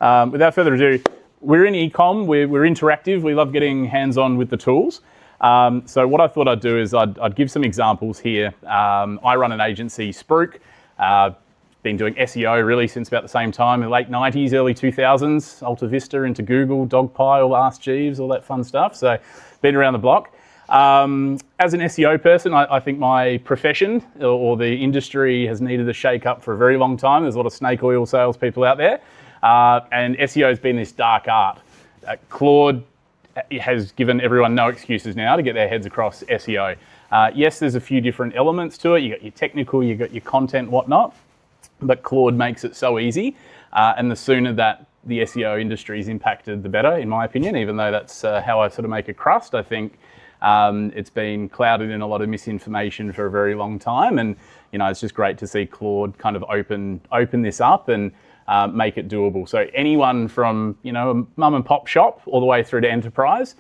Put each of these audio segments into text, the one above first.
Without further ado, we're in ecom, we're interactive, we love getting hands-on with the tools. So what I thought I'd do is I'd give some examples here. I run an agency, Spruik. Been doing SEO really since about the same time, in the late 90s, early 2000s, AltaVista into Google, Dogpile, Ask Jeeves, all that fun stuff. So been around the block. As an SEO person, I think my profession or the industry has needed a shake up for a very long time. There's a lot of snake oil salespeople out there. And SEO has been this dark art. Claude has given everyone no excuses now to get their heads across SEO. Yes, there's a few different elements to it. You got your technical, you got your content, whatnot. But Claude makes it so easy, and the sooner that the SEO industry is impacted, the better, in my opinion, even though that's how I sort of make a crust. I think it's been clouded in a lot of misinformation for a very long time, and it's just great to see Claude kind of open this up and make it doable. So anyone from a mum and pop shop all the way through to enterprise,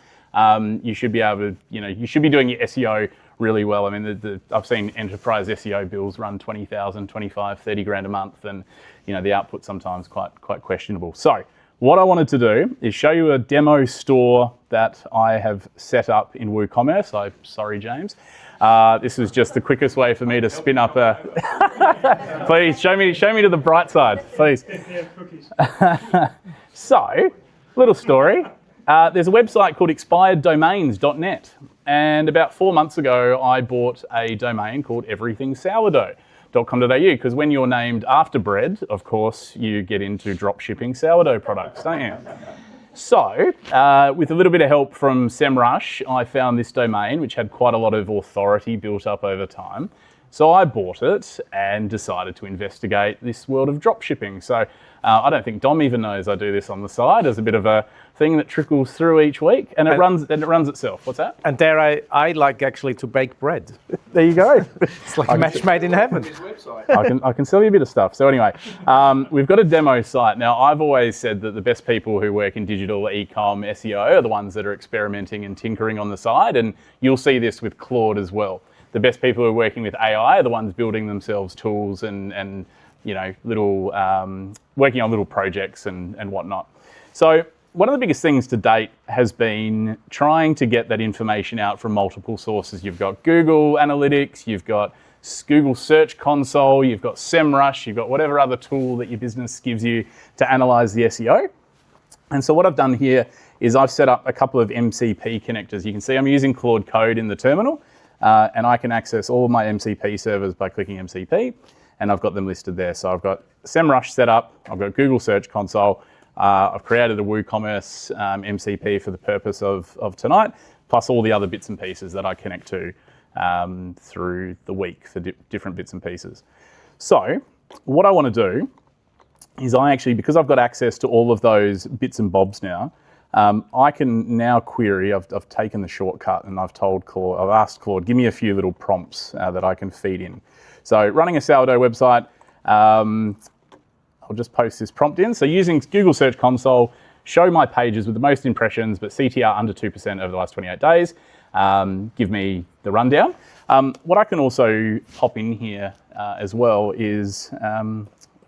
you should be able to, you should be doing your SEO really well. I mean, I've seen enterprise SEO bills run 20,000, 25, 30 grand a month, and the output sometimes quite questionable. So what I wanted to do is show you a demo store that I have set up in WooCommerce. Sorry, James. This is just the quickest way for me to spin up a. Please show me to the bright side, please. So, little story. There's a website called expireddomains.net, and about 4 months ago, I bought a domain called everythingsourdough.com.au, because when you're named after bread, of course, you get into drop shipping sourdough products, don't you? So, with a little bit of help from SEMrush, I found this domain, which had quite a lot of authority built up over time. So I bought it and decided to investigate this world of drop shipping. So I don't think Dom even knows I do this on the side as a bit of a thing that trickles through each week, and it runs itself. What's that? And dare I like actually to bake bread. There you go. It's like a match made in heaven. I can sell you a bit of stuff. So anyway, we've got a demo site. Now, I've always said that the best people who work in digital e-com SEO are the ones that are experimenting and tinkering on the side, and you'll see this with Claude as well. The best people who are working with AI are the ones building themselves tools and little working on little projects and whatnot. So one of the biggest things to date has been trying to get that information out from multiple sources. You've got Google Analytics, you've got Google Search Console, you've got SEMrush, you've got whatever other tool that your business gives you to analyze the SEO. And so what I've done here is I've set up a couple of MCP connectors. You can see I'm using Claude Code in the terminal. And I can access all of my MCP servers by clicking MCP, and I've got them listed there. So I've got SEMrush set up, I've got Google Search Console, I've created a WooCommerce MCP for the purpose of tonight, plus all the other bits and pieces that I connect to through the week for different bits and pieces. So what I want to do is because I've got access to all of those bits and bobs now, I can now query. I've taken the shortcut and I've asked Claude, give me a few little prompts that I can feed in. So running a sourdough website, I'll just post this prompt in. So using Google Search Console, show my pages with the most impressions, but CTR under 2% over the last 28 days. Give me the rundown. What I can also pop in here as well is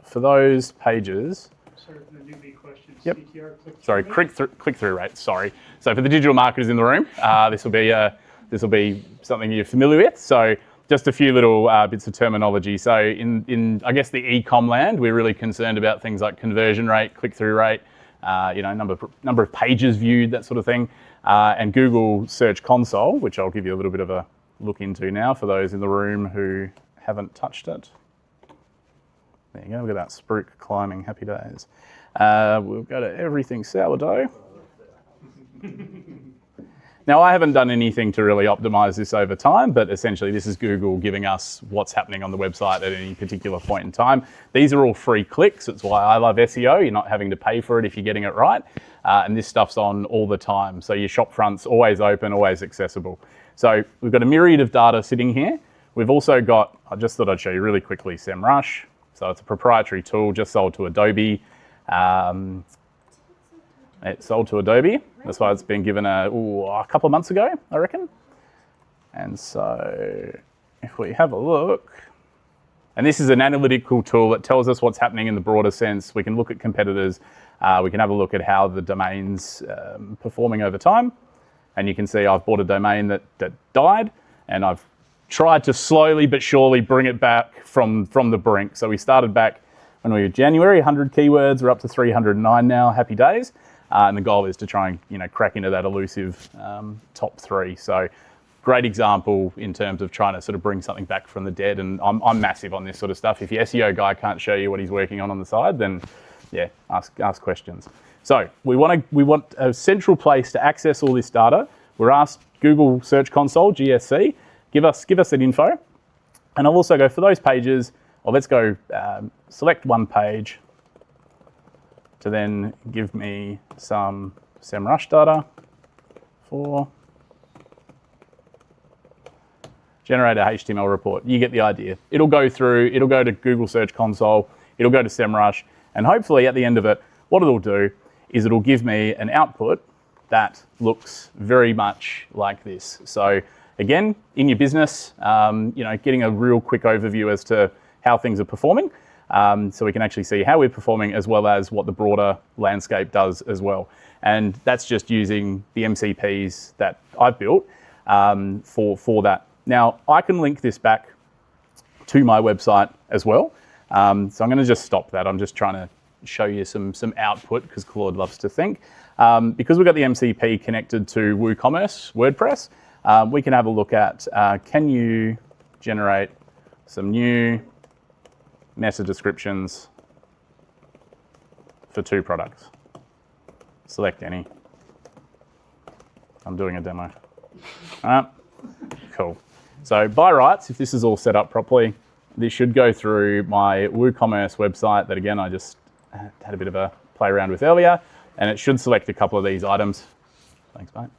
for those pages. Sorry for the newbie question. Yep. CTR, click-through rate. Sorry. So for the digital marketers in the room, this will be something you're familiar with. So just a few little bits of terminology. So in I guess the e-com land, we're really concerned about things like conversion rate, click-through rate, number of pages viewed, that sort of thing, and Google Search Console, which I'll give you a little bit of a look into now for those in the room who haven't touched it. There you go. Look at that Spruik climbing. Happy days. We'll go to everything sourdough. Now, I haven't done anything to really optimize this over time, but essentially this is Google giving us what's happening on the website at any particular point in time. These are all free clicks. It's why I love SEO. You're not having to pay for it if you're getting it right. And this stuff's on all the time. So your shop front's always open, always accessible. So we've got a myriad of data sitting here. We've also got, I just thought I'd show you really quickly, SEMrush. So it's a proprietary tool just sold to Adobe. It's sold to Adobe. That's why it's been given a couple of months ago, I reckon. And so if we have a look, And this is an analytical tool that tells us what's happening in the broader sense. We can look at competitors. We can have a look at how the domain's performing over time. And you can see I've bought a domain that died, and I've tried to slowly but surely bring it back from the brink. So we started back when we were January, 100 keywords. We're up to 309 now. Happy days. And the goal is to try and crack into that elusive top 3. So great example in terms of trying to sort of bring something back from the dead. And I'm massive on this sort of stuff. If your SEO guy can't show you what he's working on the side, then yeah, ask questions. So we want a central place to access all this data. We're asked Google Search Console, GSC, give us that info. And I'll also go for those pages, or let's go select one page to then give me some SEMrush data for generate a HTML report. You get the idea. It'll go to Google Search Console, it'll go to SEMrush, and hopefully at the end of it, what it'll do is it'll give me an output that looks very much like this. So again, in your business, getting a real quick overview as to how things are performing, so we can actually see how we're performing as well as what the broader landscape does as well. And that's just using the MCPs that I've built for that. Now, I can link this back to my website as well. So I'm going to just stop that. I'm just trying to show you some output because Claude loves to think. Because we've got the MCP connected to WooCommerce, WordPress, we can have a look at, can you generate some new meta descriptions for 2 products? Select any. I'm doing a demo. Cool. So by rights, if this is all set up properly, this should go through my WooCommerce website that, again, I just had a bit of a play around with earlier, and it should select a couple of these items. Thanks, mate.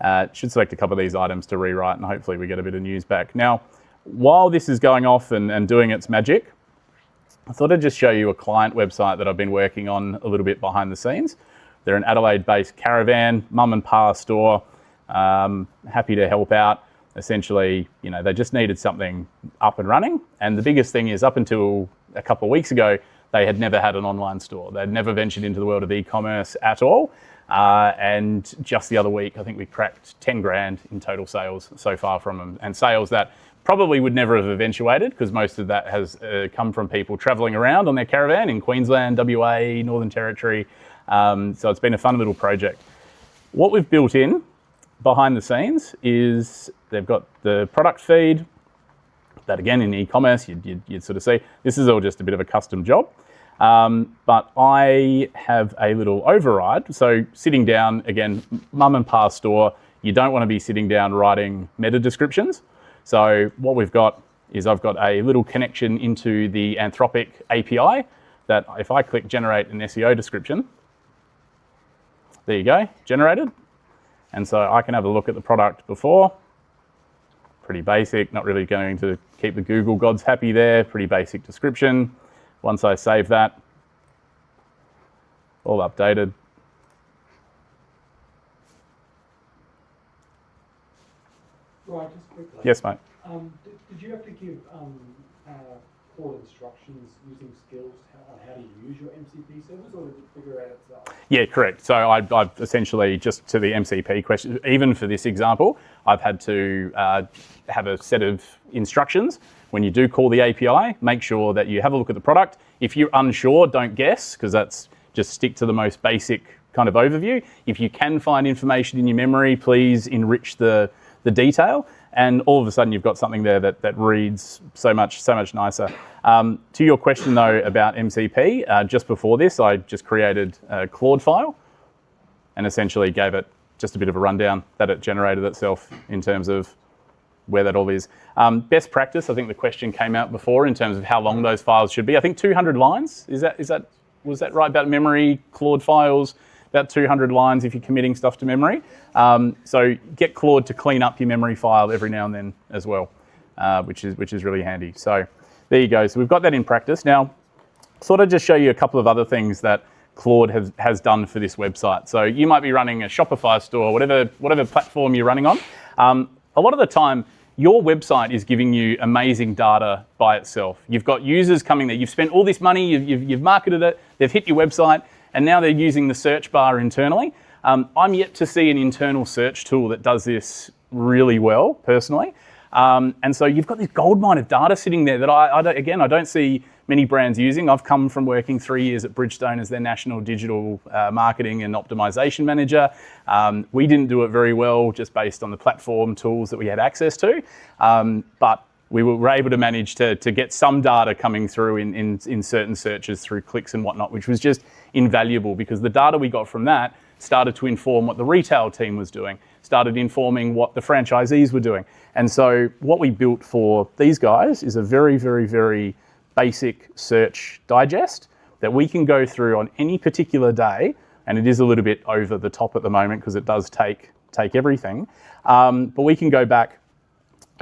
It should select a couple of these items to rewrite, and hopefully we get a bit of news back. Now, while this is going off and doing its magic, I thought I'd just show you a client website that I've been working on a little bit behind the scenes. They're an Adelaide-based caravan, mum and pa store, happy to help out. Essentially, they just needed something up and running. And the biggest thing is, up until a couple of weeks ago, they had never had an online store. They'd never ventured into the world of e-commerce at all. And just the other week, I think we cracked 10 grand in total sales so far from them, and sales that probably would never have eventuated because most of that has come from people traveling around on their caravan in Queensland, WA, Northern Territory. So it's been a fun little project. What we've built in behind the scenes is they've got the product feed that, again, in e-commerce, you'd sort of see. This is all just a bit of a custom job. But I have a little override. So sitting down, again, mum and pa store, you don't want to be sitting down writing meta descriptions. So what we've got is I've got a little connection into the Anthropic API that if I click generate an SEO description, there you go, generated. And so I can have a look at the product before. Pretty basic, not really going to keep the Google gods happy there. Pretty basic description. Once I save that, all updated. Right, just quickly. Yes, mate. Did you have to give Claude instructions using skills on how to use your MCP servers, or did it figure out itself? Yeah, correct. So I've essentially, just to the MCP question, even for this example, I've had to have a set of instructions. When you do call the API, make sure that you have a look at the product. If you're unsure, don't guess, because that's just stick to the most basic kind of overview. If you can find information in your memory, please enrich the detail. And all of a sudden, you've got something there that reads so much nicer. To your question, though, about MCP, just before this, I just created a Claude file and essentially gave it just a bit of a rundown that it generated itself in terms of where that all is. Best practice, I think the question came out before in terms of how long those files should be. I think 200 lines, was that right about memory? Claude files, about 200 lines if you're committing stuff to memory. So get Claude to clean up your memory file every now and then as well, which is really handy. So there you go. So we've got that in practice. Now, sort of just show you a couple of other things that Claude has done for this website. So you might be running a Shopify store, whatever platform you're running on. A lot of the time, your website is giving you amazing data by itself. You've got users coming there. You've spent all this money. You've marketed it. They've hit your website, and now they're using the search bar internally. I'm yet to see an internal search tool that does this really well, personally. And so you've got this goldmine of data sitting there that I don't see many brands using. I've come from working 3 years at Bridgestone as their national digital marketing and optimization manager. We didn't do it very well just based on the platform tools that we had access to. But we were able to manage to get some data coming through in certain searches through clicks and whatnot, which was just invaluable because the data we got from that started to inform what the retail team was doing, started informing what the franchisees were doing. And so what we built for these guys is a very, very, very basic search digest that we can go through on any particular day. And it is a little bit over the top at the moment because it does take everything. But we can go back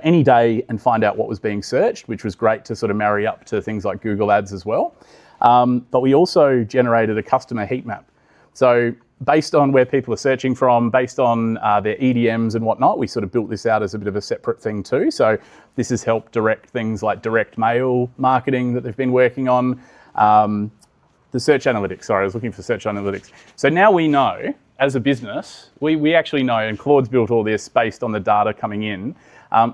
any day and find out what was being searched, which was great to sort of marry up to things like Google Ads as well. But we also generated a customer heat map. So based on where people are searching from, based on their EDMs and whatnot, we sort of built this out as a bit of a separate thing too. So this has helped direct things like direct mail marketing that they've been working on. The search analytics, sorry, I was looking for search analytics. So now we know, as a business, we actually know, and Claude's built all this based on the data coming in,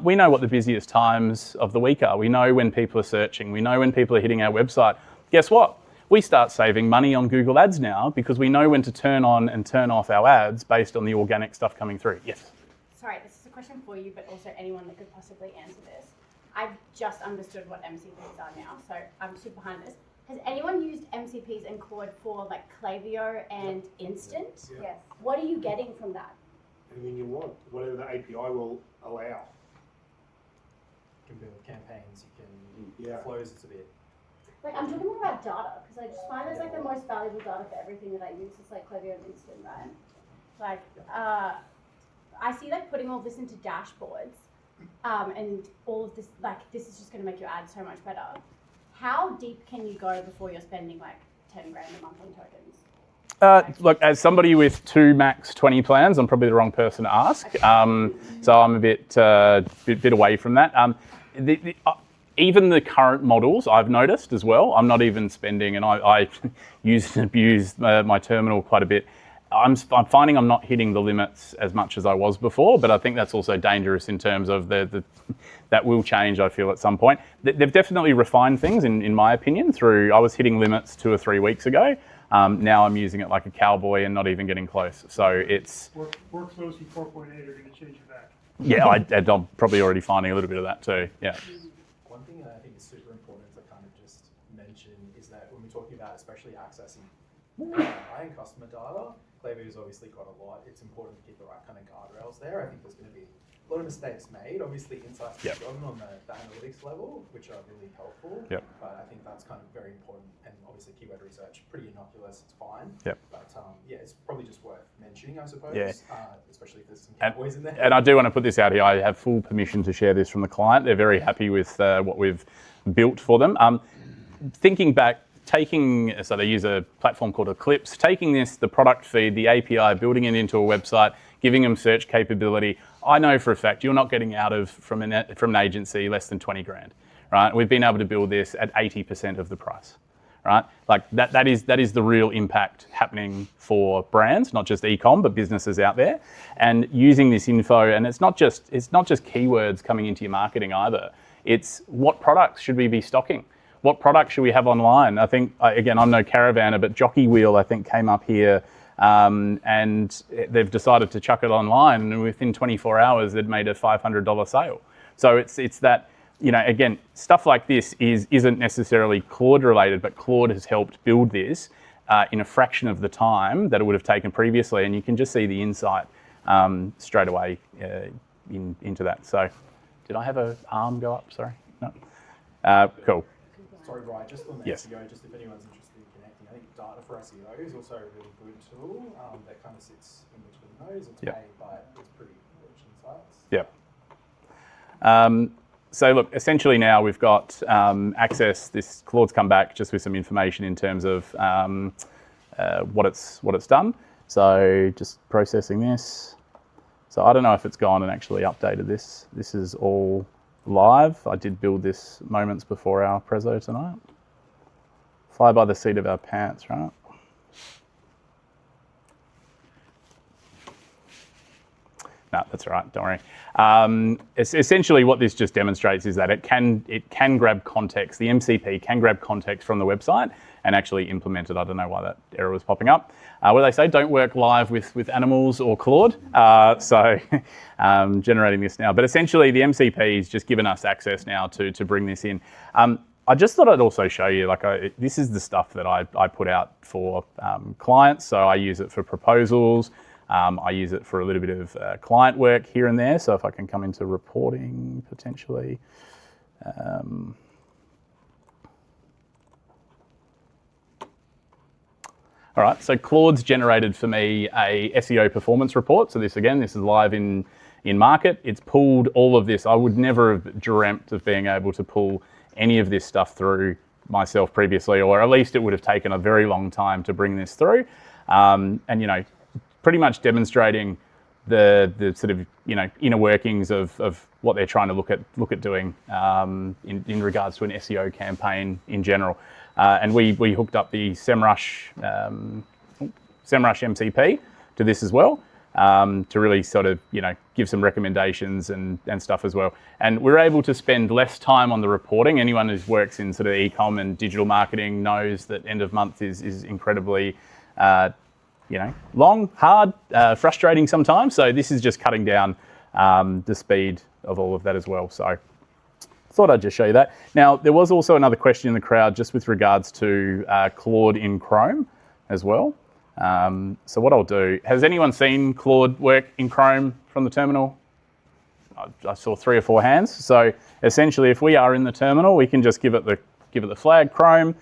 we know what the busiest times of the week are. We know when people are searching. We know when people are hitting our website. Guess what? We start saving money on Google Ads now because we know when to turn on and turn off our ads based on the organic stuff coming through. Yes? Sorry, this is a question for you, but also anyone that could possibly answer this. I've just understood what MCPs are now, so I'm super behind this. Has anyone used MCPs and Claude for like Klaviyo and Instant? Yeah. Yes. What are you getting from that? Anything you want, whatever the API will allow. You can build campaigns, you can close it a bit. Like, I'm talking more about data, because I just find it's like the most valuable data for everything that I use. It's like Klaviyo and Instant, right? Like, I see like putting all this into dashboards, and all of this, like, this is just going to make your ad so much better. How deep can you go before you're spending like 10 grand a month on tokens? Look, as somebody with 2 max 20 plans, I'm probably the wrong person to ask. So I'm a bit away from that. Even the current models, I've noticed as well, I'm not even spending, and I use and abuse my terminal quite a bit. I'm finding I'm not hitting the limits as much as I was before, but I think that's also dangerous in terms of that will change, I feel, at some point. They've definitely refined things, in my opinion, through, I was hitting limits 2 or 3 weeks ago. Now I'm using it like a cowboy and not even getting close. So it's... Workflows in 4.8 are going to change it back. Yeah, I'm probably already finding a little bit of that too, yeah. One thing that I think is super important to kind of just mention is that when we're talking about especially accessing and customer data, Klaviyo's obviously got a lot. It's important to keep the right kind of guardrails there. I think there's going to be a lot of mistakes made. Obviously, insights are gotten on the analytics level, which are really helpful. Yep. But I think that's kind of very important. And obviously, keyword research, pretty innocuous. It's fine. Yep. But yeah, it's probably just worth mentioning, I suppose. Yeah. Especially if there's some cowboys in there. And I do want to put this out here. I have full permission to share this from the client. They're very happy with what we've built for them. Thinking back, so they use a platform called Eclipse, taking the product feed, the API, building it into a website, giving them search capability. I know for a fact you're not getting out of from an agency less than 20 grand, right? We've been able to build this at 80% of the price, right? Like that is the real impact happening for brands, not just e-com, but businesses out there. And using this info, and it's not just keywords coming into your marketing either. It's what products should we be stocking? What products should we have online? I think, again, I'm no caravaner, but Jockey Wheel, I think, came up here and they've decided to chuck it online, and within 24 hours, they'd made a $500 sale. So it's that, again, stuff like this isn't necessarily Claude related, but Claude has helped build this in a fraction of the time that it would have taken previously, and you can just see the insight straight away into that. So did I have an arm go up? Sorry. No. Cool. Sorry, Rye, just on the SEO, just if anyone's interested in connecting, I think data for SEO is also a really good tool that kind of sits in between those. It's paid, but it's pretty rich insights. Yep. So look, essentially now we've got access. This Claude's come back just with some information in terms of what it's done. So just processing this. So I don't know if it's gone and actually updated this. This is all live. I did build this moments before our prezzo tonight. Fly by the seat of our pants, right? No, that's all right, don't worry. Essentially what this just demonstrates is that it can grab context. The MCP can grab context from the website and actually implement it. I don't know why that error was popping up. What they say, don't work live with animals or Claude. So generating this now. But essentially the MCP is just given us access now to bring this in. I just thought I'd also show you, this is the stuff that I put out for clients. So I use it for proposals. I use it for a little bit of client work here and there. So if I can come into reporting potentially. All right, so Claude's generated for me a SEO performance report. So this is live in market. It's pulled all of this. I would never have dreamt of being able to pull any of this stuff through myself previously, or at least it would have taken a very long time to bring this through. And pretty much demonstrating the sort of inner workings of what they're trying to look at doing in regards to an SEO campaign in general. And we hooked up the SEMrush MCP to this as well to really sort of give some recommendations and stuff as well. And we're able to spend less time on the reporting. Anyone who works in sort of e-com and digital marketing knows that end of month is incredibly long, hard, frustrating sometimes. So this is just cutting down the speed of all of that as well. So thought I'd just show you that. Now, there was also another question in the crowd just with regards to Claude-in-Chrome as well. So what I'll do, has anyone seen Claude work in Chrome from the terminal? I saw 3 or 4 hands. So essentially, if we are in the terminal, we can just give it the flag Chrome,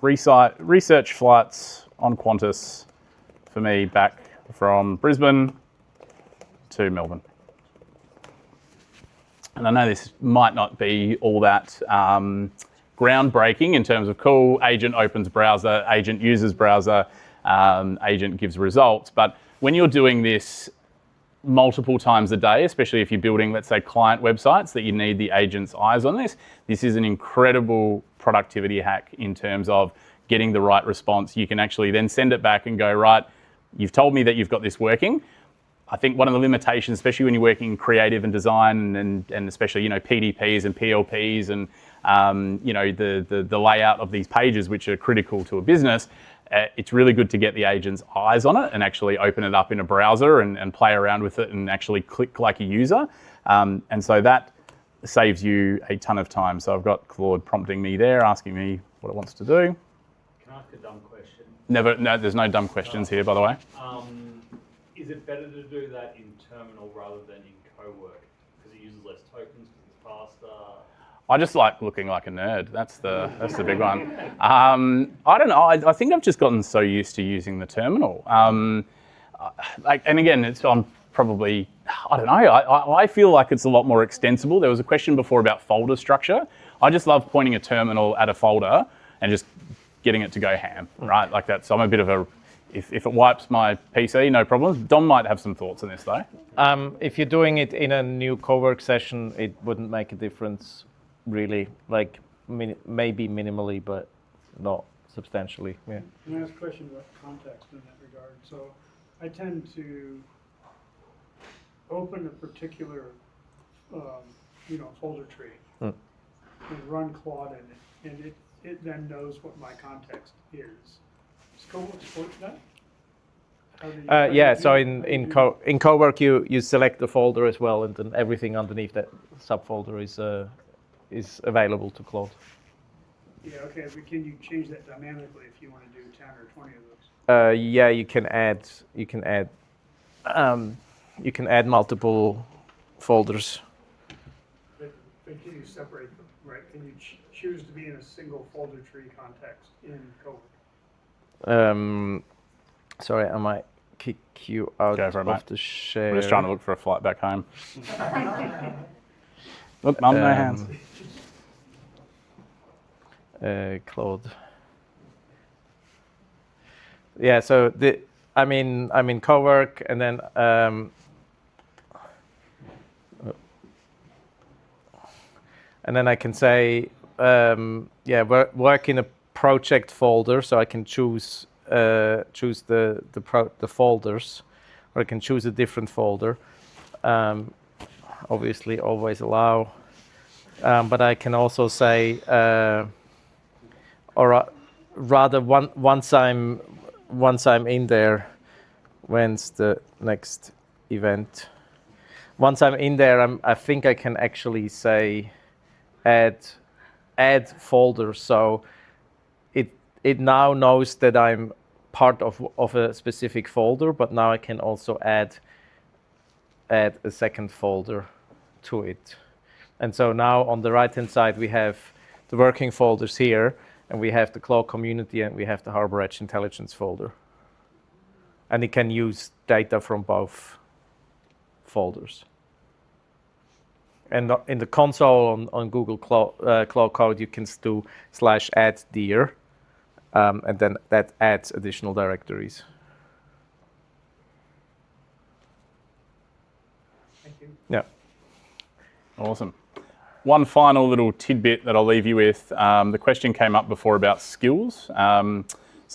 research flights on Qantas for me back from Brisbane to Melbourne. And I know this might not be all that groundbreaking in terms of cool, agent opens browser, agent uses browser, agent gives results. But when you're doing this multiple times a day, especially if you're building, let's say, client websites that you need the agent's eyes on this is an incredible productivity hack in terms of getting the right response. You can actually then send it back and go, right, you've told me that you've got this working. I think one of the limitations, especially when you're working in creative and design and especially, PDPs and PLPs and, the layout of these pages, which are critical to a business, it's really good to get the agent's eyes on it and actually open it up in a browser and play around with it and actually click like a user. And so that saves you a ton of time. So I've got Claude prompting me there, asking me what it wants to do. Can I ask a dumb question? No, there's no dumb questions here, by the way. Is it better to do that in terminal rather than in co-work? Because it uses less tokens, because it's faster? I just like looking like a nerd. That's the big one. I don't know. I think I've just gotten so used to using the terminal. And again, I'm probably, I don't know. I feel like it's a lot more extensible. There was a question before about folder structure. I just love pointing a terminal at a folder and just getting it to go ham, right? Like that. So I'm a bit of a, if it wipes my PC, no problems. Dom might have some thoughts on this though. If you're doing it in a new co-work session, it wouldn't make a difference really. Like maybe minimally, but not substantially. Yeah. Can I ask a question about context in that regard? So I tend to open a particular, folder tree and run Claude in it, and it then knows what my context is. Does co-work support that? So in co-work you select the folder as well, and then everything underneath that subfolder is available to Claude. Yeah, okay, but can you change that dynamically if you want to do 10 or 20 of those? Yeah, you can add multiple folders. But can you separate them, right? Can you choose to be in a single folder tree context in co-work? Sorry, I might kick you out of the share. We're just trying to look for a flight back home. Look, Mum, no hands. Claude. Yeah, so I'm in co-work, and then And then I can say, work in a project folder, so I can choose the folders, or I can choose a different folder. Obviously, always allow. But I can also say, or rather, once I'm in there, when's the next event? Once I'm in there, I think I can actually say add folder. So it now knows that I'm part of a specific folder, but now I can also add a second folder to it. And so now on the right-hand side, we have the working folders here, and we have the Claude Community, and we have the Harbour Edge Intelligence folder. And it can use data from both folders. And in the console on Google Cloud Code, you can do /add_dir, and then that adds additional directories. Thank you. Yeah. Awesome. One final little tidbit that I'll leave you with. The question came up before about skills. So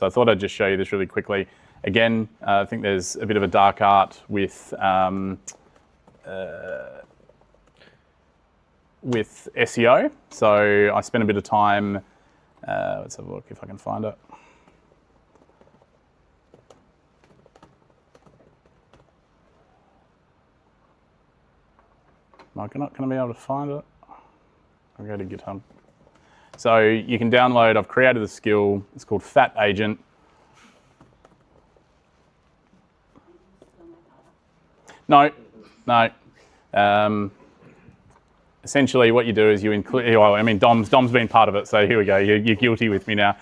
I thought I'd just show you this really quickly. Again, I think there's a bit of a dark art with SEO. So I spent a bit of time, let's have a look if I can find it. Can I be able to find it? I'll go to GitHub. So you can download, I've created a skill, it's called Fat Agent. No. Essentially what you do is you include, well, I mean, Dom's been part of it, so here we go, you're guilty with me now.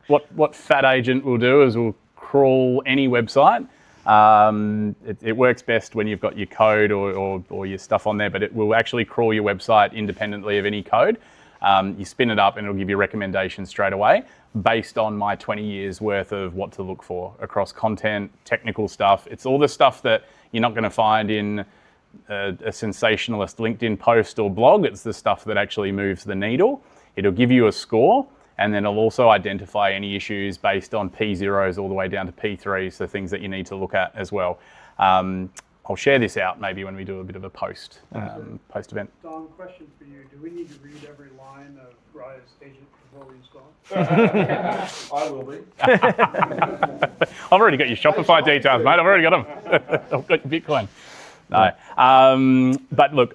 What Fat Agent will do is we'll crawl any website. It works best when you've got your code or your stuff on there, but it will actually crawl your website independently of any code. You spin it up and it'll give you recommendations straight away based on my 20 years worth of what to look for across content, technical stuff. It's all the stuff that you're not going to find in a sensationalist LinkedIn post or blog. It's the stuff that actually moves the needle. It'll give you a score, and then it'll also identify any issues based on P0s all the way down to P3s, so things that you need to look at as well. I'll share this out maybe when we do a bit of a post event. Don, question for you. Do we need to read every line of Rye's agent before we install? I will be. I've already got your Shopify details, mate. I've already got them. I've got your Bitcoin. No. But look,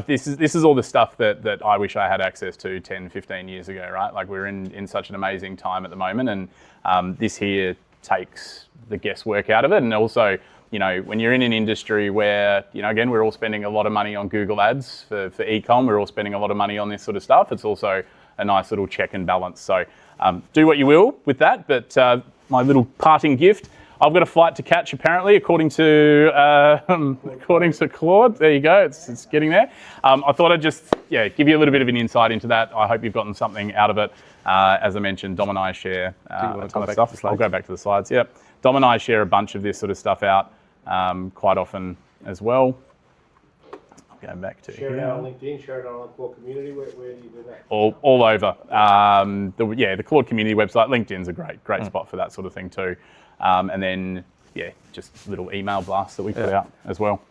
this is all the stuff that I wish I had access to 10, 15 years ago, right? Like we're in such an amazing time at the moment, and this here takes the guesswork out of it. And also, you know, when you're in an industry where, you know, again, we're all spending a lot of money on Google Ads for e-com, we're all spending a lot of money on this sort of stuff. It's also a nice little check and balance. So do what you will with that. But my little parting gift, I've got a flight to catch apparently, according to Claude. There you go, it's getting there. I thought I'd just give you a little bit of an insight into that. I hope you've gotten something out of it. As I mentioned, Dom and I share a ton of stuff. I'll go back to the slides. Yep. Dom and I share a bunch of this sort of stuff out quite often as well. I'll go back to Share it out on LinkedIn, share it out on the Claude Community. Where do you do that? All over. The Claude Community website. LinkedIn's a great spot for that sort of thing too. And then, just little email blasts that we put out as well.